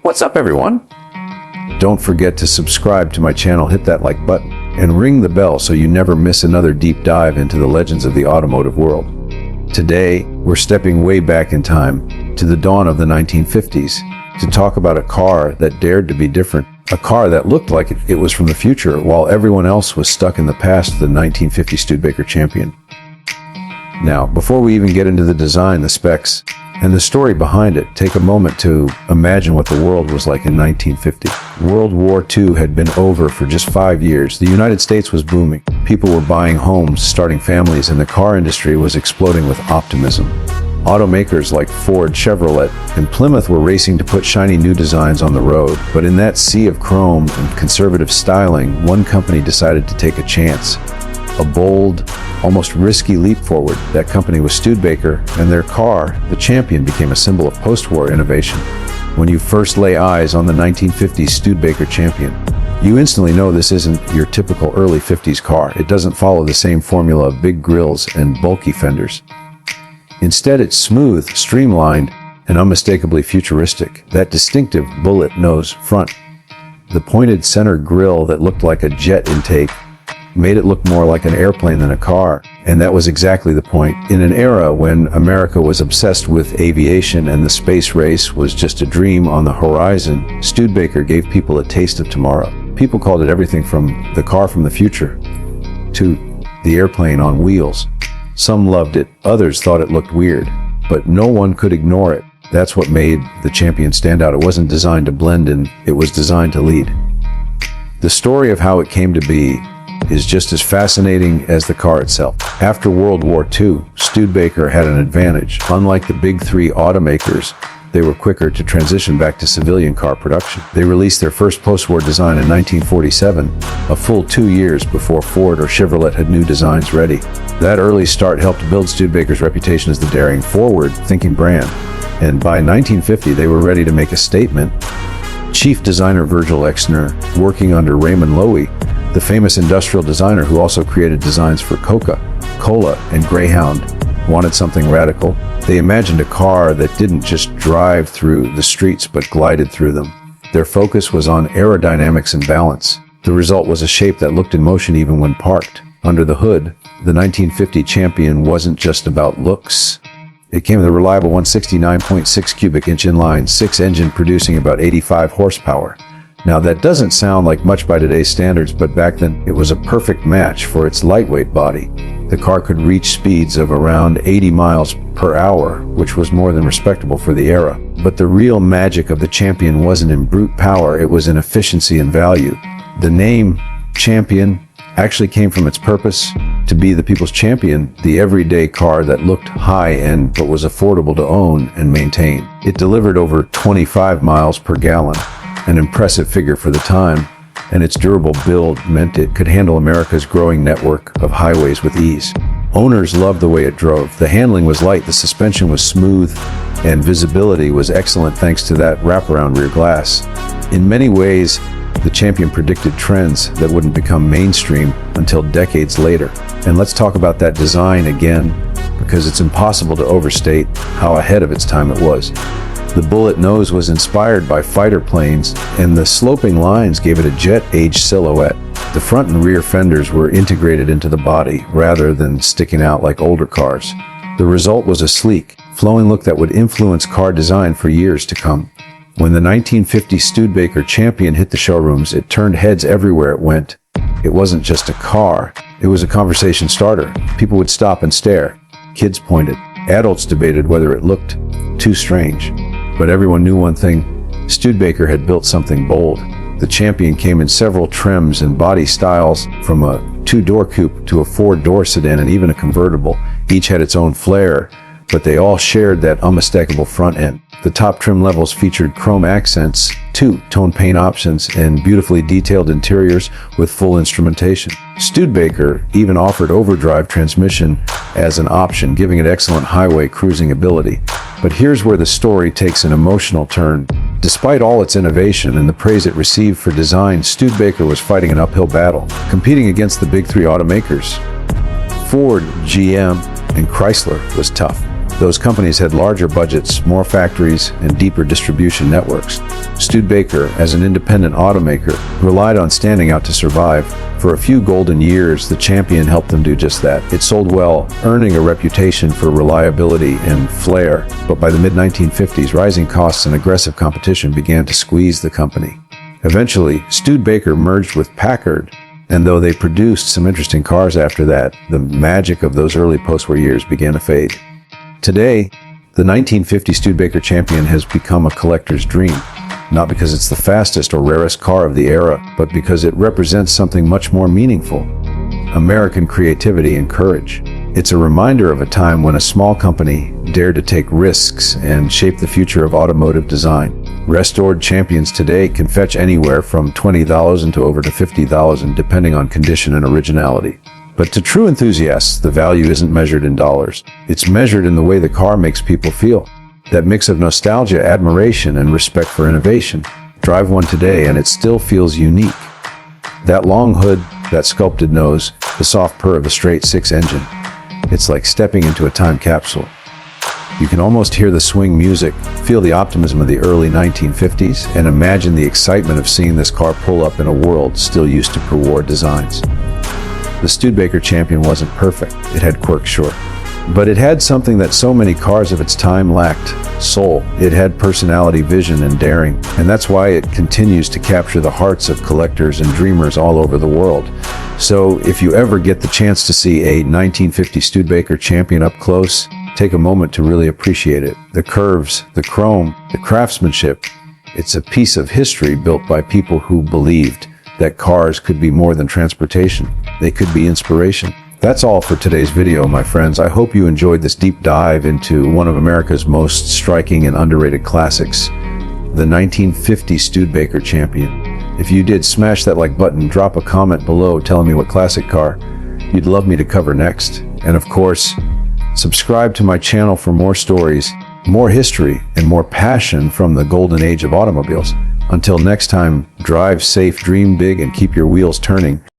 What's up, everyone? Don't forget to subscribe to my channel, hit that like button, and ring the bell so you never miss another deep dive into the legends of the automotive world. Today, we're stepping way back in time to the dawn of the 1950s to talk about a car that dared to be different, a car that looked like it was from the future while everyone else was stuck in the past, the 1950 Studebaker Champion. Now, before we even get into the design, the specs, and the story behind it, take a moment to imagine what the world was like in 1950. World War II had been over for just 5 years. The United States was booming. People were buying homes, starting families, and the car industry was exploding with optimism. Automakers like Ford, Chevrolet, and Plymouth were racing to put shiny new designs on the road. But in that sea of chrome and conservative styling, one company decided to take a chance. A bold, almost risky leap forward. That company was Studebaker, and their car, the Champion, became a symbol of post-war innovation. When you first lay eyes on the 1950s Studebaker Champion, you instantly know this isn't your typical early 50s car. It doesn't follow the same formula of big grills and bulky fenders. Instead, it's smooth, streamlined, and unmistakably futuristic. That distinctive bullet nose front, the pointed center grille that looked like a jet intake, made it look more like an airplane than a car. And that was exactly the point. In an era when America was obsessed with aviation and the space race was just a dream on the horizon, Studebaker gave people a taste of tomorrow. People called it everything from the car from the future to the airplane on wheels. Some loved it, others thought it looked weird, but no one could ignore it. That's what made the Champion stand out. It wasn't designed to blend in, it was designed to lead. The story of how it came to be is just as fascinating as the car itself. After World War II, Studebaker had an advantage. Unlike the big three automakers, they were quicker to transition back to civilian car production. They released their first post-war design in 1947, a full 2 years before Ford or Chevrolet had new designs ready. That early start helped build Studebaker's reputation as the daring, forward-thinking brand. And by 1950, they were ready to make a statement. Chief designer Virgil Exner, working under Raymond Loewy, the famous industrial designer who also created designs for Coca-Cola and Greyhound, wanted something radical. They imagined a car that didn't just drive through the streets but glided through them. Their focus was on aerodynamics and balance. The result was a shape that looked in motion even when parked. Under the hood, the 1950 Champion wasn't just about looks. It came with a reliable 169.6 cubic inch inline six engine producing about 85 horsepower. Now that doesn't sound like much by today's standards, but back then it was a perfect match for its lightweight body. The car could reach speeds of around 80 miles per hour, which was more than respectable for the era. But the real magic of the Champion wasn't in brute power, it was in efficiency and value. The name Champion actually came from its purpose, to be the people's champion, the everyday car that looked high-end but was affordable to own and maintain. It delivered over 25 miles per gallon, an impressive figure for the time, and its durable build meant it could handle America's growing network of highways with ease. Owners loved the way it drove. The handling was light, the suspension was smooth, and visibility was excellent thanks to that wraparound rear glass. In many ways, the Champion predicted trends that wouldn't become mainstream until decades later. And let's talk about that design again, because it's impossible to overstate how ahead of its time it was. The bullet nose was inspired by fighter planes, and the sloping lines gave it a jet-age silhouette. The front and rear fenders were integrated into the body rather than sticking out like older cars. The result was a sleek, flowing look that would influence car design for years to come. When the 1950 Studebaker Champion hit the showrooms, it turned heads everywhere it went. It wasn't just a car, it was a conversation starter. People would stop and stare. Kids pointed. Adults debated whether it looked too strange. But everyone knew one thing, Studebaker had built something bold. The Champion came in several trims and body styles, from a 2-door coupe to a 4-door sedan and even a convertible. Each had its own flair, but they all shared that unmistakable front end. The top trim levels featured chrome accents, 2-tone paint options, and beautifully detailed interiors with full instrumentation. Studebaker even offered overdrive transmission as an option, giving it excellent highway cruising ability. But here's where the story takes an emotional turn. Despite all its innovation and the praise it received for design, Studebaker was fighting an uphill battle, competing against the big three automakers. Ford, GM, and Chrysler was tough. Those companies had larger budgets, more factories, and deeper distribution networks. Studebaker, as an independent automaker, relied on standing out to survive. For a few golden years, the Champion helped them do just that. It sold well, earning a reputation for reliability and flair, but by the mid-1950s, rising costs and aggressive competition began to squeeze the company. Eventually, Studebaker merged with Packard, and though they produced some interesting cars after that, the magic of those early post-war years began to fade. Today, the 1950 Studebaker Champion has become a collector's dream, not because it's the fastest or rarest car of the era, but because it represents something much more meaningful: American creativity and courage. It's a reminder of a time when a small company dared to take risks and shape the future of automotive design. Restored Champions today can fetch anywhere from $20,000 to over to $50,000, depending on condition and originality. But to true enthusiasts, the value isn't measured in dollars. It's measured in the way the car makes people feel. That mix of nostalgia, admiration, and respect for innovation. Drive one today and it still feels unique. That long hood, that sculpted nose, the soft purr of a straight six engine. It's like stepping into a time capsule. You can almost hear the swing music, feel the optimism of the early 1950s, and imagine the excitement of seeing this car pull up in a world still used to pre-war designs. The Studebaker Champion wasn't perfect. It had quirks, sure. But it had something that so many cars of its time lacked: soul. It had personality, vision, and daring. And that's why it continues to capture the hearts of collectors and dreamers all over the world. So if you ever get the chance to see a 1950 Studebaker Champion up close, take a moment to really appreciate it. The curves, the chrome, the craftsmanship. It's a piece of history built by people who believed that cars could be more than transportation. They could be inspiration. That's all for today's video, my friends. I hope you enjoyed this deep dive into one of America's most striking and underrated classics, the 1950 Studebaker Champion. If you did, smash that like button, drop a comment below telling me what classic car you'd love me to cover next. And of course, subscribe to my channel for more stories, more history, and more passion from the golden age of automobiles. Until next time, drive safe, dream big, and keep your wheels turning.